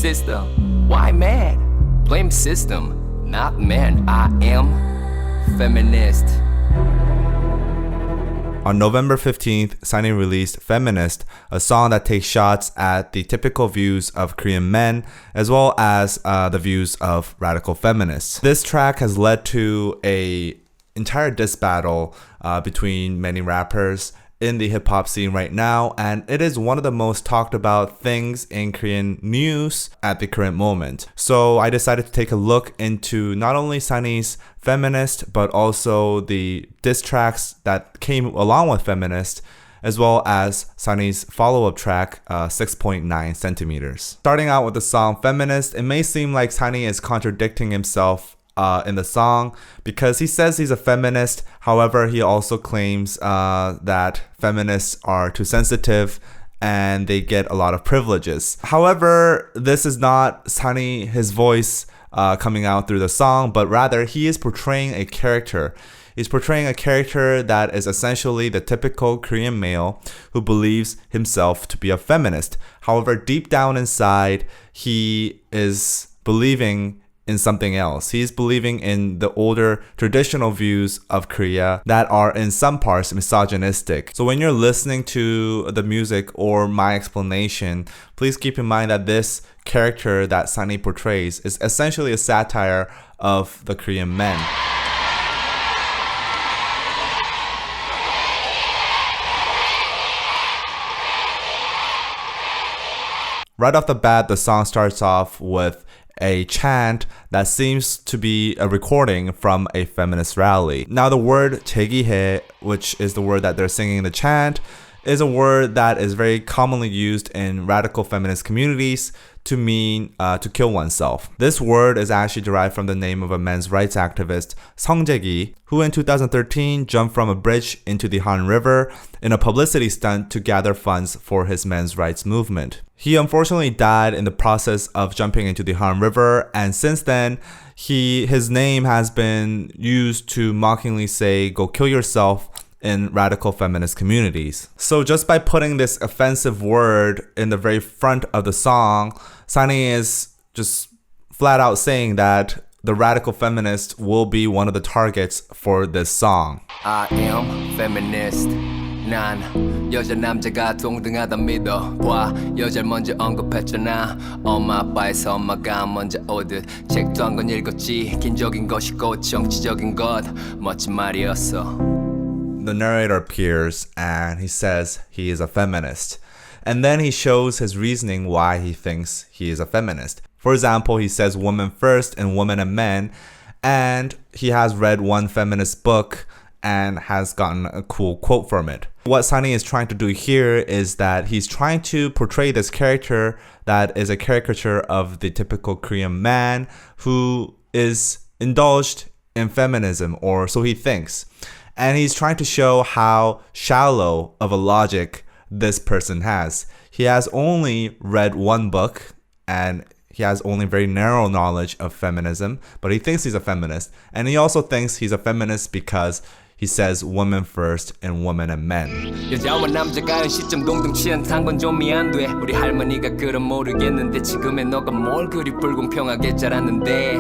system. Why mad? Blame system, not man. I am feminist. On November 15th, Sunny released Feminist, a song that takes shots at the typical views of Korean men, as well as the views of radical feminists. This track has led to an entire diss battle between many rappers in the hip-hop scene right now, and it is one of the most talked about things in Korean news at the current moment. So I decided to take a look into not only Sunny's Feminist, but also the diss tracks that came along with Feminist, as well as Sunny's follow-up track, 6.9 centimeters. Starting out with the song Feminist, it may seem like Sunny is contradicting himself in the song because he says he's a feminist. However, he also claims that feminists are too sensitive and they get a lot of privileges. However, this is not Sunny, his voice coming out through the song, but rather he is portraying a character. He's portraying a character that is essentially the typical Korean male who believes himself to be a feminist. However, deep down inside, he is believing in something else. He's believing in the older traditional views of Korea that are in some parts misogynistic. So when you're listening to the music or my explanation, please keep in mind that this character that Sunny portrays is essentially a satire of the Korean men. Right off the bat, the song starts off with a chant that seems to be a recording from a feminist rally. Now the word 제기해, which is the word that they're singing in the chant, is a word that is very commonly used in radical feminist communities to mean to kill oneself. This word is actually derived from the name of a men's rights activist, Sung Jae-gi, who in 2013 jumped from a bridge into the Han River in a publicity stunt to gather funds for his men's rights movement. He unfortunately died in the process of jumping into the Han River, and since then, his name has been used to mockingly say, "Go kill yourself," in radical feminist communities. So just by putting this offensive word in the very front of the song, Sunny is just flat out saying that the radical feminist will be one of the targets for this song. I am feminist. 난 여자 남자가 동등하다 믿어 봐 여자를 먼저 언급했잖아 엄마 아빠에서 엄마가 먼저 오듯 책도 한 권 읽었지 긴적인 것이고 정치적인 것 멋진 말이었어. The narrator appears and he says he is a feminist. And then he shows his reasoning why he thinks he is a feminist. For example, he says women first and women and men, and he has read one feminist book and has gotten a cool quote from it. What Sunny is trying to do here is that he's trying to portray this character that is a caricature of the typical Korean man who is indulged in feminism, or so he thinks. And he's trying to show how shallow of a logic this person has. He has only read one book and he has only very narrow knowledge of feminism, but he thinks he's a feminist. And he also thinks he's a feminist because he says women first and women and men. 여자와 남자가 시점 동등치한 건 좀 미안돼 우리 할머니가 그럼 모르겠는데 지금의 너가 뭘 그리 불공평하게 자랐는데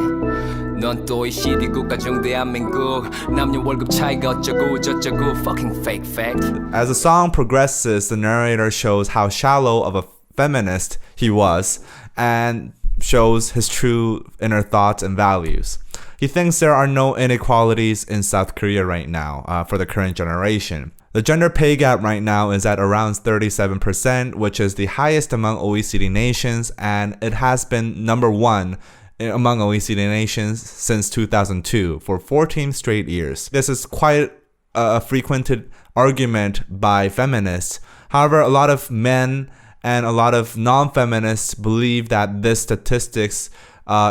넌 또 이 CD 국가 중 대한민국 남녀 월급 차이가 어쩌고 저쩌고 fucking fake fact. As the song progresses, the narrator shows how shallow of a feminist he was and shows his true inner thoughts and values. He thinks there are no inequalities in South Korea right now for the current generation. The gender pay gap right now is at around 37%, which is the highest among OECD nations, and it has been number one among OECD nations since 2002 for 14 straight years. This is quite a frequented argument by feminists. However, a lot of men and a lot of non-feminists believe that this statistics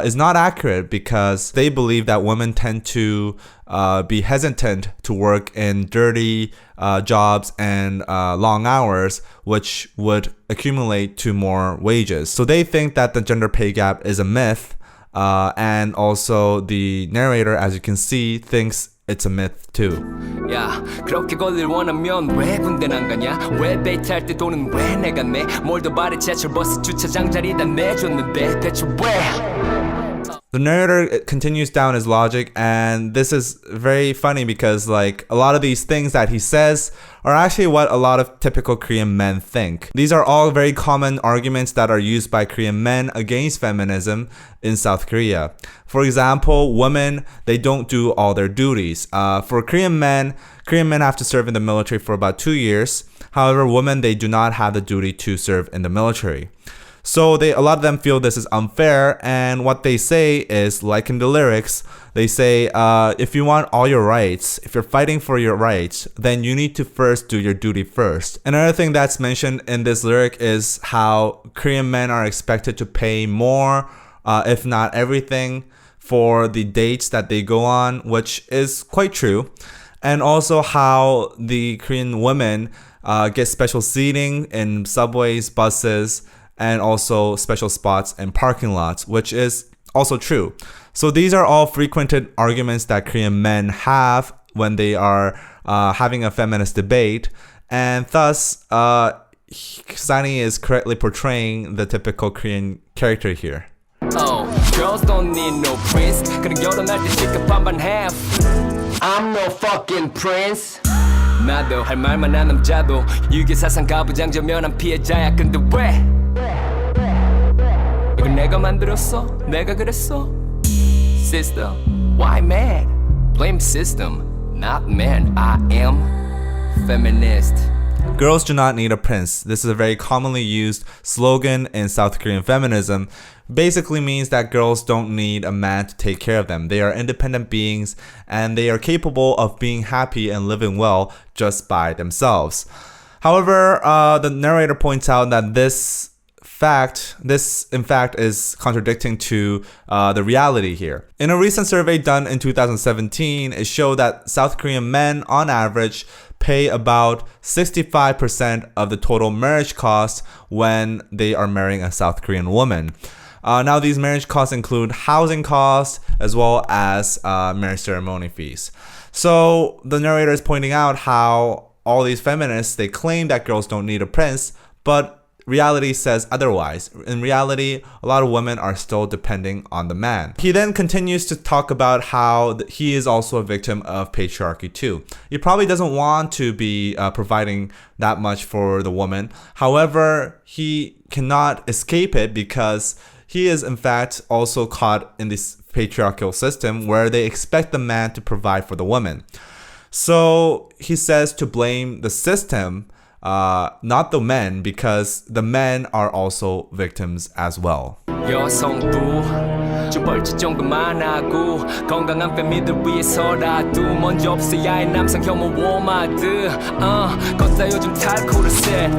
is not accurate because they believe that women tend to be hesitant to work in dirty jobs and long hours, which would accumulate to more wages. So they think that the gender pay gap is a myth. And also the narrator, as you can see, thinks it's a myth too. 야 그렇게 걸릴 원하면 왜 군대 안 가냐 왜 데이트할 때 돈은 왜 내가 내 뭘 더 바래 지하철 버스 주차장 자리 다 내줬는데 대체 왜 The narrator continues down his logic, and this is very funny because like a lot of these things that he says are actually what a lot of typical Korean men think. These are all very common arguments that are used by Korean men against feminism in South Korea. For example, women, they don't do all their duties. For Korean men have to serve in the military for about 2 years. However, women, they do not have the duty to serve in the military. So a lot of them feel this is unfair, and what they say is, like in the lyrics, they say, if you want all your rights, if you're fighting for your rights, then you need to first do your duty first. Another thing that's mentioned in this lyric is how Korean men are expected to pay more, if not everything, for the dates that they go on, which is quite true. And also how the Korean women get special seating in subways, buses, and also special spots in parking lots, which is also true. So these are all frequented arguments that Korean men have when they are having a feminist debate, and thus Sunny is correctly portraying the typical Korean character here. Oh, girls don't need no prince 그냥 결혼할 때 시급 반반 half I'm no fucking prince 나도 할 말만 한 남자도 유괴사상 가부장저면한 피해자야 근데 왜 이건 내가 만들었어 내가 그랬어 System why mad blame system not man I am feminist. Girls do not need a prince. This is a very commonly used slogan in South Korean feminism. Basically means that girls don't need a man to take care of them. They are independent beings and they are capable of being happy and living well just by themselves. However, the narrator points out that this in fact is contradicting to the reality here. In a recent survey done in 2017, it showed that South Korean men on average pay about 65% of the total marriage cost when they are marrying a South Korean woman. Now these marriage costs include housing costs as well as marriage ceremony fees. So the narrator is pointing out how all these feminists, they claim that girls don't need a prince, but reality says otherwise. In reality, a lot of women are still depending on the man. He then continues to talk about how he is also a victim of patriarchy too. He probably doesn't want to be providing that much for the woman. However, he cannot escape it because he is in fact also caught in this patriarchal system where they expect the man to provide for the woman. So he says to blame the system, not the men, because the men are also victims as well. 여성부 좀 벌칙 좀 그만하고 건강한 패미들 위해서라도 먼저 없어야 할 남성 혐오 워마드 걷다 요즘 탈코르셋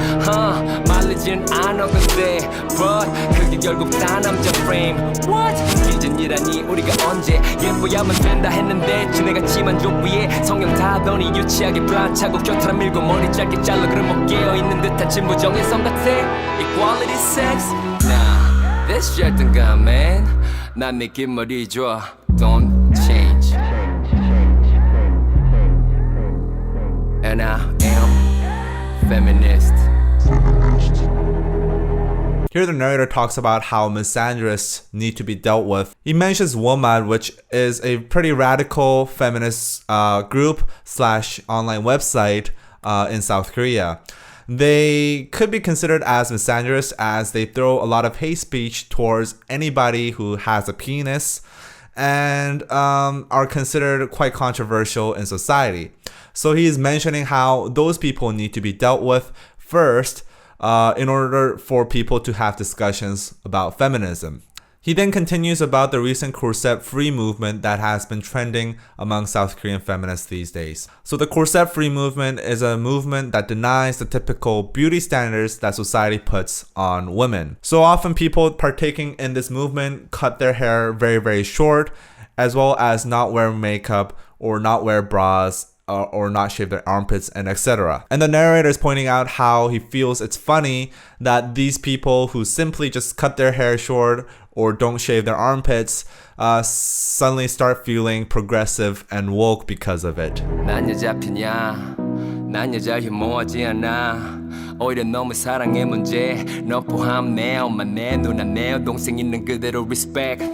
말리진 않아 근데 but 그게 결국 다 남자 프레임 what 기준이라니 우리가 언제 예뻐야만 된다 했는데 지내갔지만 저 위에 성형 다 하더니 유치하게 플라차고 겨털아 밀고 머리 짧게 잘라 그럼 뭐 깨어있는 듯한 진부정의 성 같아 Equality sex nah This 절든가 man 난 느낌 머리 좋아 Don't change And I am feminist. Here the narrator talks about how misandrists need to be dealt with. He mentions WOMAD, which is a pretty radical feminist group / online website in South Korea. They could be considered as misandrist as they throw a lot of hate speech towards anybody who has a penis and are considered quite controversial in society. So he is mentioning how those people need to be dealt with first in order for people to have discussions about feminism. He then continues about the recent corset-free movement that has been trending among South Korean feminists these days. So the corset-free movement is a movement that denies the typical beauty standards that society puts on women. So often people partaking in this movement cut their hair very, very short, as well as not wear makeup or not wear bras or not shave their armpits, and etc. And the narrator is pointing out how he feels it's funny that these people who simply just cut their hair short or don't shave their armpits suddenly start feeling progressive and woke because of it. 난 여자 편이야. 난 여자 혐오하지 않아. 오히려 너무 사랑의 문제. 너 포함 내 엄마 내 누나 내 여동생 있는 그대로 respect.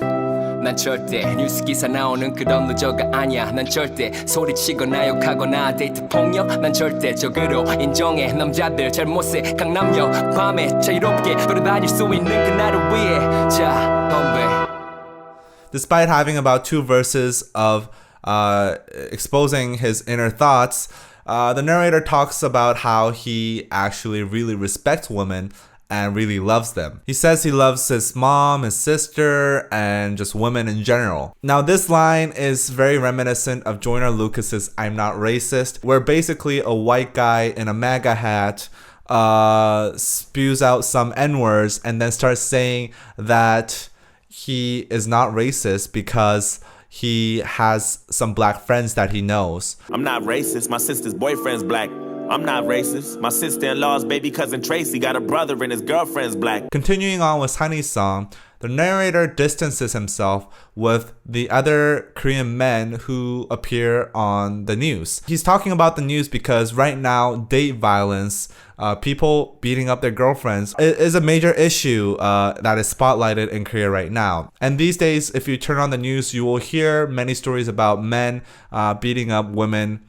난 절대 뉴스 기사 나오는 그런 노저가 아니야. 난 절대 소리치거나 욕하거나 데이트 폭력. 난 절대 적으로 인정해. 남자들 잘못해 강남역 밤에 자유롭게 돌아다닐 수 있는 그날을 위해. 자, 건배. Despite having about 2 verses of exposing his inner thoughts, the narrator talks about how he actually really respects women and really loves them. He says he loves his mom, his sister, and just women in general. Now, this line is very reminiscent of Joyner Lucas's I'm Not Racist, where basically a white guy in a MAGA hat spews out some N-words and then starts saying that he is not racist because he has some black friends that he knows. I'm not racist. My sister's boyfriend's black. I'm not racist. My sister-in-law's baby cousin Tracy got a brother and his girlfriend's black. Continuing on with Sunny's song, the narrator distances himself with the other Korean men who appear on the news. He's talking about the news because right now, date violence, people beating up their girlfriends, is a major issue that is spotlighted in Korea right now. And these days, if you turn on the news, you will hear many stories about men beating up women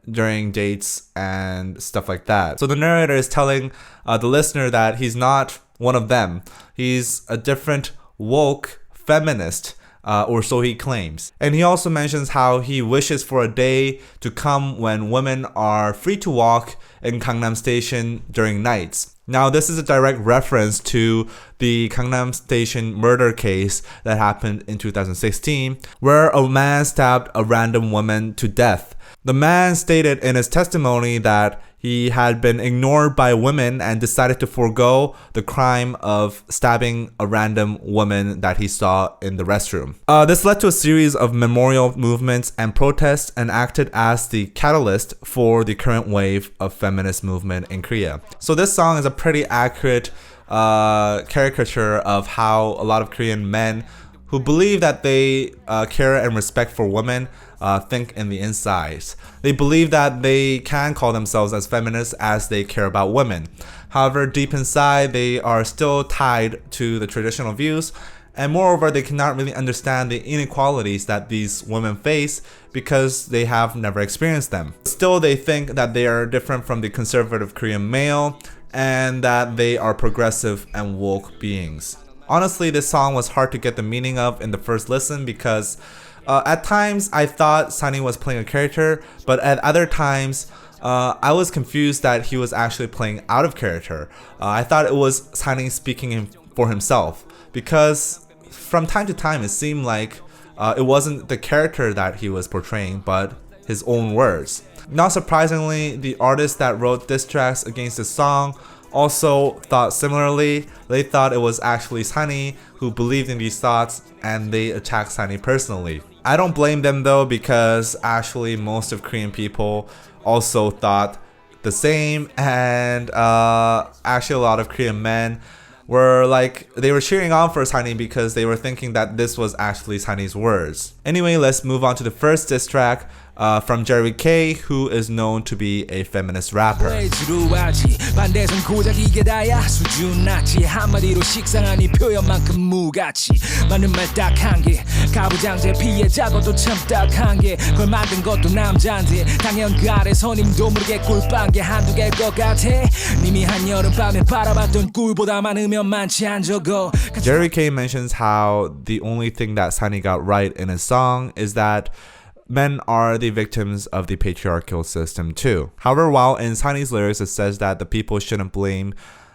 during dates and stuff like that. So the narrator is telling the listener that he's not one of them. He's a different woke feminist, or so he claims. And he also mentions how he wishes for a day to come when women are free to walk in Gangnam Station during nights. Now, this is a direct reference to the Gangnam Station murder case that happened in 2016, where a man stabbed a random woman to death. The man stated in his testimony that he had been ignored by women and decided to forego the crime of stabbing a random woman that he saw in the restroom. This led to a series of memorial movements and protests and acted as the catalyst for the current wave of feminist movement in Korea. So this song is a pretty accurate caricature of how a lot of Korean men who believe that they care and respect for women think in the insides. They believe that they can call themselves as feminists as they care about women. However, deep inside, they are still tied to the traditional views, and moreover, they cannot really understand the inequalities that these women face because they have never experienced them. Still, they think that they are different from the conservative Korean male and that they are progressive and woke beings. Honestly, this song was hard to get the meaning of in the first listen because at times I thought Sunny was playing a character, but at other times I was confused that he was actually playing out of character. I thought it was Sunny speaking for himself because from time to time it seemed like it wasn't the character that he was portraying, but his own words. Not surprisingly, the artist that wrote diss tracks against the song also thought similarly. They thought it was actually Sunny who believed in these thoughts and they attacked Sunny personally. I don't blame them though, because actually most of Korean people also thought the same, and actually a lot of Korean men were like, they were cheering on for Sunny because they were thinking that this was actually Sunny's words. Anyway, let's move on to the first diss track from Jerry K, who is known to be a feminist rapper. Jerry K mentions how the only thing that Sunny got right in his song is that men are the victims of the patriarchal system too. However, while in Sunny's lyrics it says that the people shouldn't blame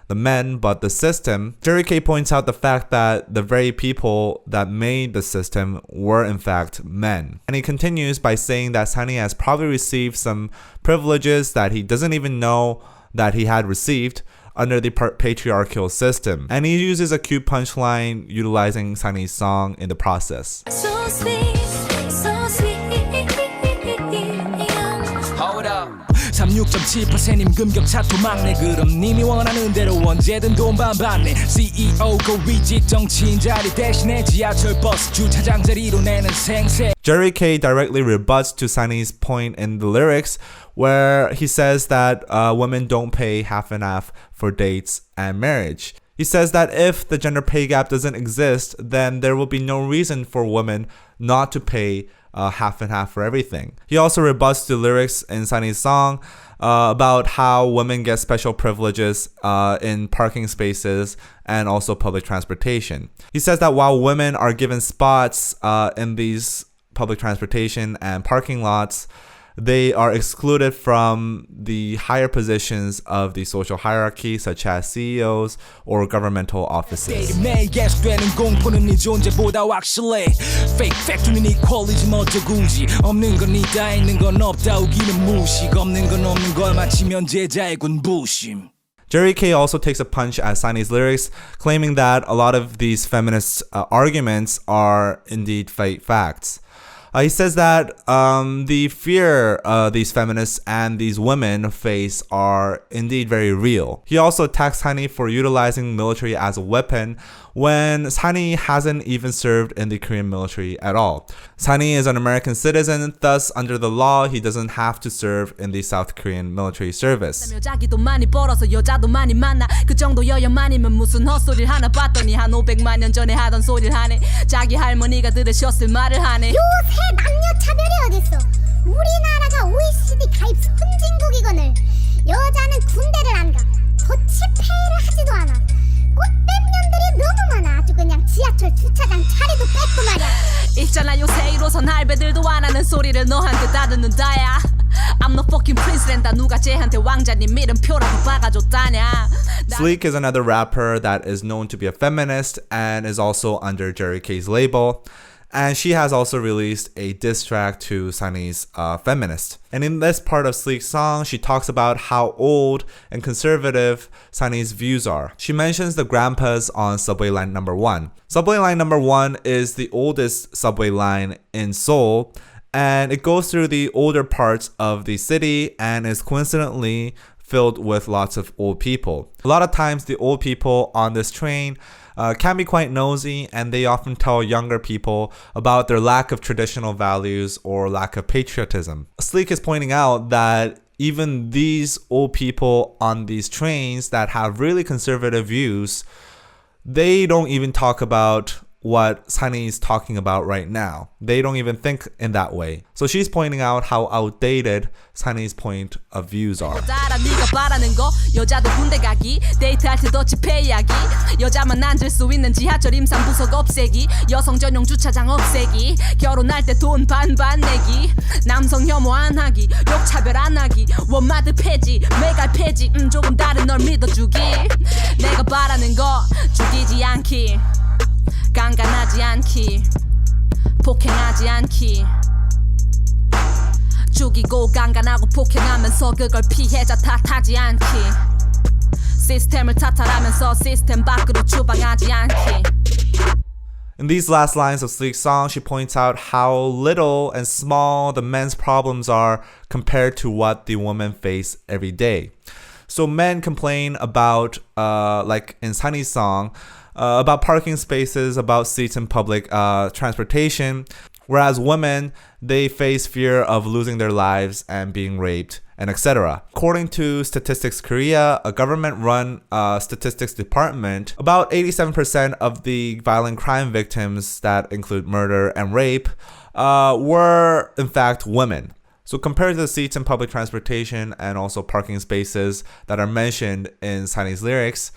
the men but the system, Jerry K points out the fact that the very people that made the system were in fact men. And he continues by saying that Sunny has probably received some privileges that he doesn't even know that he had received under the patriarchal system. And he uses a cute punchline utilizing Sunny's song in the process. So sweet, so sweet. 36.7% 임금격차 도망내 그럼 님이 원하는 대로 언제든 돈 반반내 CEO 고위직 정치인 자리 대신에 지하철 버스 주차장 자리로 내는 생색. Jerry K directly rebuts to Sunny's point in the lyrics where he says that women don't pay half and half for dates and marriage. He says that if the gender pay gap doesn't exist, then there will be no reason for women not to pay half and half for everything. He also rebuts the lyrics in Sunny's song about how women get special privileges in parking spaces and also public transportation. He says that while women are given spots in these public transportation and parking lots, they are excluded from the higher positions of the social hierarchy, such as CEOs or governmental offices. 매일 계속되는 공포는 네 존재보다 확실해. Fake factory는 equalism 어쩌구지. 없는 건 있다 있는 건 없다 우기는 무식. 없는 건 없는 걸 맞추면 제자의 군부심. Jerry K also takes a punch at Sunny's lyrics, claiming that a lot of these feminist arguments are indeed fake facts. He says that the fear these feminists and these women face are indeed very real. He also attacks Sunny for utilizing military as a weapon when Sunny hasn't even served in the Korean military at all. Sunny is an American citizen, thus under the law, he doesn't have to serve in the South Korean military service. 여자기도 많이 벌어서 여자도 많이 만나 그 정도 여유만이면 무슨 헛소리를 하나 봤더니 한 500만 년 전에 하던 소리를 하네 자기 할머니가 들으셨을 말을 하네 요새 남녀 차별이 어딨어 우리나라가 OECD 가입 선진국이거늘 여자는 군대를 안 가 더치페이를 하지도 않아 꽃뱀년들이 너무 많아 아주 그냥 지하철 주차장 자리도 뺏고 말이야 있잖아 요새 1호선 할배들도 안 하는 소리를 너한테 다 듣는다야 I'm no fucking president 다 누가 쟤한테 왕자님 이름표라도 박아줬다냐 Sleeq is another rapper that is known to be a feminist and is also under Jerry K's label. And she has also released a diss track to Sunny's Feminist. And in this part of Sleeq's song, she talks about how old and conservative Sunny's views are. She mentions the grandpas on subway line number 1. Subway line number 1 is the oldest subway line in Seoul, and it goes through the older parts of the city and is coincidentally filled with lots of old people. A lot of times the old people on this train can be quite nosy, and they often tell younger people about their lack of traditional values or lack of patriotism. Sleeq is pointing out that even these old people on these trains that have really conservative views, they don't even talk about what Sunny is talking about right now. They don't even think in that way. So she's pointing out how outdated Sunny's point of views are. 네가 바라는 거 여자도 군대 가기 데이트할 때 더치페이하기 여자만 앉을 수 있는 지하철 임산부석 없애기 여성 전용 주차장 없애기 결혼할 때 돈 반반 내기 남성 혐오 안 하기 욕차별 안 하기 원마드 폐지 매갈 폐지 조금 다른 널 믿어주기 내가 바라는 거 죽이지 않기 깐깐하지 않기 폭행하지 않기 죽이고 깐깐하고 폭행하면서 그걸 피해자 탓하지 않기 시스템을 탓하라면서 시스템 밖으로 추방하지 않기. In these last lines of Sleeq's song, she points out how little and small the men's problems are compared to what the women face every day. So men complain about, like in Sunny's song, about parking spaces, about seats in public transportation, whereas women, they face fear of losing their lives and being raped, and etc. According to Statistics Korea, a government-run statistics department, about 87% of the violent crime victims that include murder and rape were in fact women. So compared to the seats in public transportation and also parking spaces that are mentioned in Sunny's lyrics,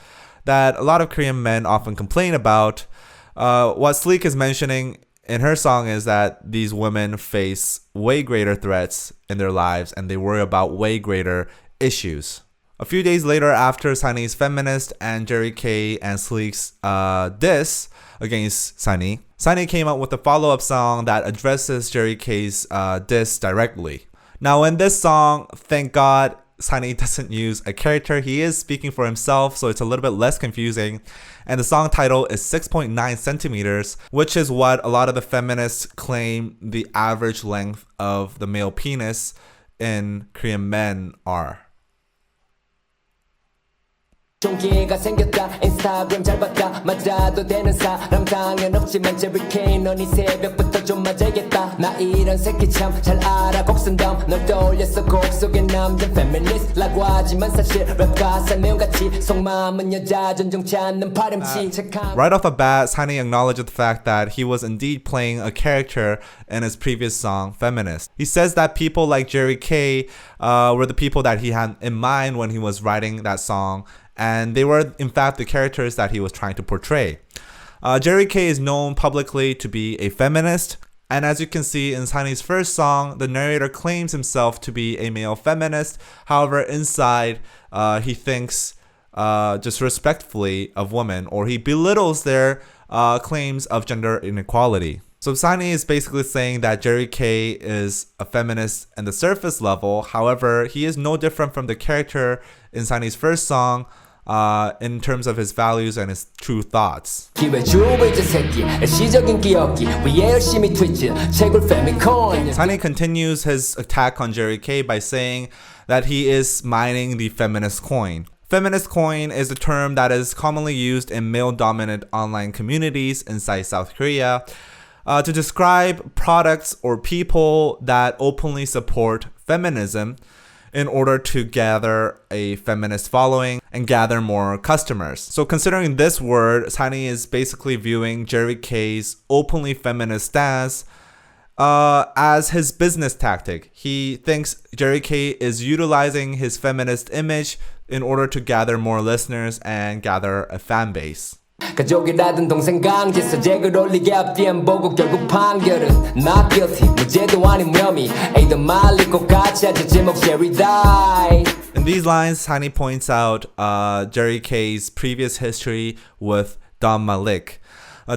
that a lot of Korean men often complain about, what Sleeq is mentioning in her song is that these women face way greater threats in their lives and they worry about way greater issues. A few days later, after Sunny's Feminist and Jerry K and Sleeq's diss against Sunny, Sunny came up with a follow-up song that addresses Jerry K's diss directly. Now in this song, thank God, Sunny doesn't use a character. He is speaking for himself, so it's a little bit less confusing. And the song title is 6.9 centimeters, which is what a lot of the feminists claim the average length of the male penis in Korean men are. 종기가 생겼다 인스타그램 잘 봤다 맞아도 되는 사람 당연 없지만 제리 케이 넌 이 새벽부터 좀 맞아야겠다 나 이런 새끼 참 잘 알아 곡선담 널 떠올렸어 곡 속의 남자 feminist라고 하지만 사실 랩 가사 내용같이 속마음은 여자 존중 찾는 파렴치 Right off the bat, Sunny acknowledged the fact that he was indeed playing a character in his previous song, Feminist. He says that people like Jerry K were the people that he had in mind when he was writing that song, and they were in fact the characters that he was trying to portray. Jerry K is known publicly to be a feminist, and as you can see in Sunny's first song, the narrator claims himself to be a male feminist. However, inside he thinks disrespectfully of women, or he belittles their claims of gender inequality. So Sunny is basically saying that Jerry K is a feminist in the surface level. However, he is no different from the character in Sunny's first song in terms of his values and his true thoughts. Sunny continues his attack on Jerry K by saying that he is mining the feminist coin. Feminist coin is a term that is commonly used in male-dominant online communities inside South Korea to describe products or people that openly support feminism in order to gather a feminist following and gather more customers. So considering this word, Sunny is basically viewing Jerry K's openly feminist stance as his business tactic. He thinks Jerry K is utilizing his feminist image in order to gather more listeners and gather a fan base. 가족이라든 동생 강제서 잭을 올리게 앞뒤 안 보고 결국 판결은 not guilty 무죄도 아닌 혐의 에이더 말릴 것 같이 하자 제목 Jerry die. In these lines, Sunny points out Jerry K's previous history with Don Malik.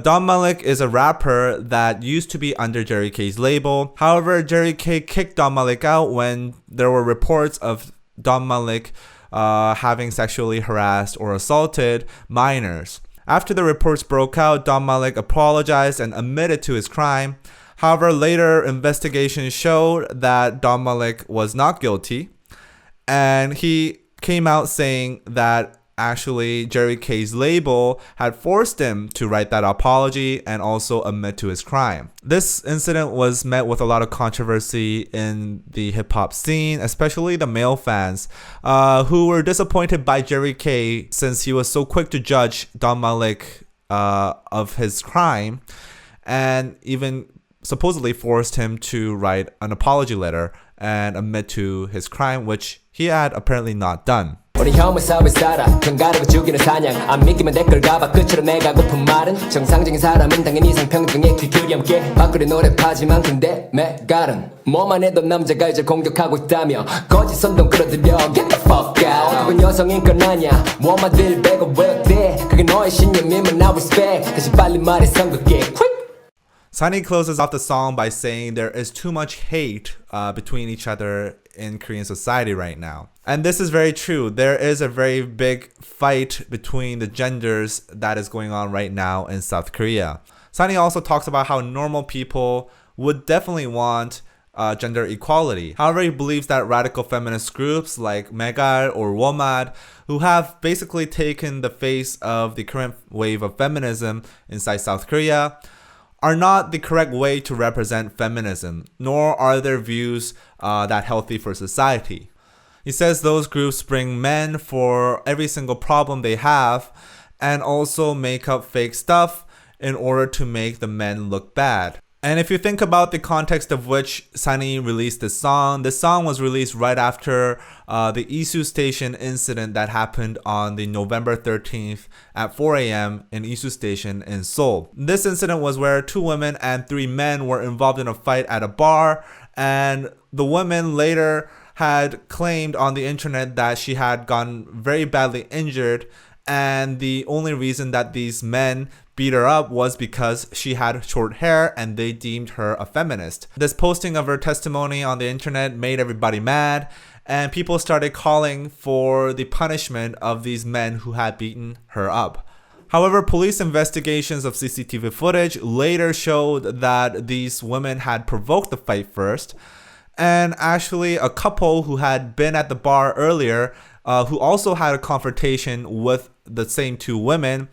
Don Malik is a rapper that used to be under Jerry K's label. However, Jerry K kicked Don Malik out when there were reports of Don Malik having sexually harassed or assaulted minors. After the reports broke out, Don Malik apologized and admitted to his crime. However, later investigations showed that Don Malik was not guilty, and he came out saying that actually Jerry K's label had forced him to write that apology and also admit to his crime. This incident was met with a lot of controversy in the hip-hop scene, especially the male fans who were disappointed by Jerry K since he was so quick to judge Don Malik of his crime and even supposedly forced him to write an apology letter and admit to his crime, which he had apparently not done. 우리 혐오 사회 살아 견가르고 죽이는 사냥 안 믿기면 댓글 가봐 끝으로 내가 고픈 말은 정상적인 사람은 당연히 이상평등의 길들이 함께 밖으로 노력하지만 근데 메갈은 뭐만 해도 남자가 이제 공격하고 있다며 거짓 선동 끌어들여 get the fuck out 그건 여성인 건 아냐 워마들 빼고 왜 어때 그게 너의 신념이면 I respect 다시 빨리 말해 성급게 quick. Sunny closes off the song by saying there is too much hate between each other in Korean society right now. And this is very true. There is a very big fight between the genders that is going on right now in South Korea. Sunny also talks about how normal people would definitely want gender equality. However, he believes that radical feminist groups like Megal or Womad, who have basically taken the face of the current wave of feminism inside South Korea, are not the correct way to represent feminism, nor are their views that healthy for society. He says those groups bring men for every single problem they have and also make up fake stuff in order to make the men look bad. And if you think about the context of which Sunny released this song was released right after the Isu Station incident that happened on the November 13th at 4 a.m. in Isu Station in Seoul. This incident was where 2 women and 3 men were involved in a fight at a bar, and the woman later had claimed on the internet that she had gotten very badly injured, and the only reason that these men beat her up was because she had short hair and they deemed her a feminist. This posting of her testimony on the internet made everybody mad, and people started calling for the punishment of these men who had beaten her up. However, police investigations of CCTV footage later showed that these women had provoked the fight first, And actually, a couple who had been at the bar earlier, who also had a confrontation with the same two women,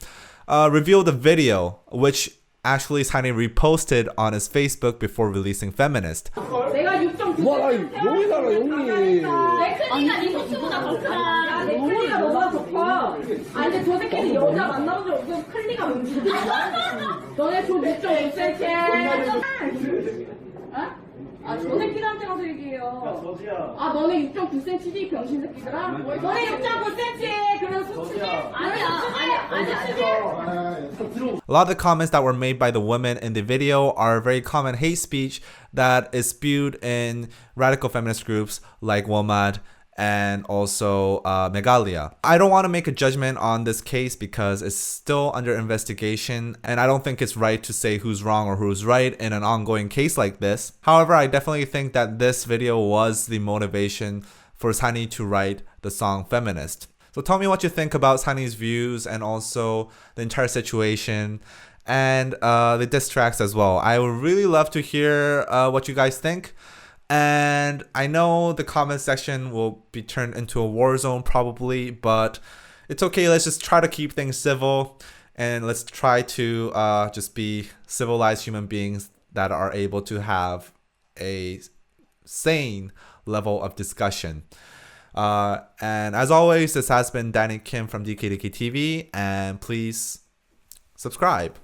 revealed a video which actually Tiny reposted on his Facebook before releasing Feminist. 내가 6.9cm 용이잖아 용이 내 크기가 네 소치보다 더 크다 내 클리가 너보다 더 커. 아 근데 저 새끼는 여자 만나본 적 없어서 클리가 뭔지 너네 저 6.5cm 어? 아 저 새끼들한테 가서 얘기해요. 아 너네 6.9cm지 병신 새끼들아? 너네 6.9cm 그런 수치지? 아니야 A lot of the comments that were made by the women in the video are very common hate speech that is spewed in radical feminist groups like WOMAD and also Megalia. I don't want to make a judgment on this case because it's still under investigation, and I don't think it's right to say who's wrong or who's right in an ongoing case like this. However, I definitely think that this video was the motivation for Tiny to write the song Feminist. So tell me what you think about Tiny's views and also the entire situation and the diss tracks as well. I would really love to hear what you guys think. And I know the comment section will be turned into a war zone probably, but it's okay. Let's just try to keep things civil and let's try to just be civilized human beings that are able to have a sane level of discussion. And as always, this has been Danny Kim from DKDKTV, and please subscribe.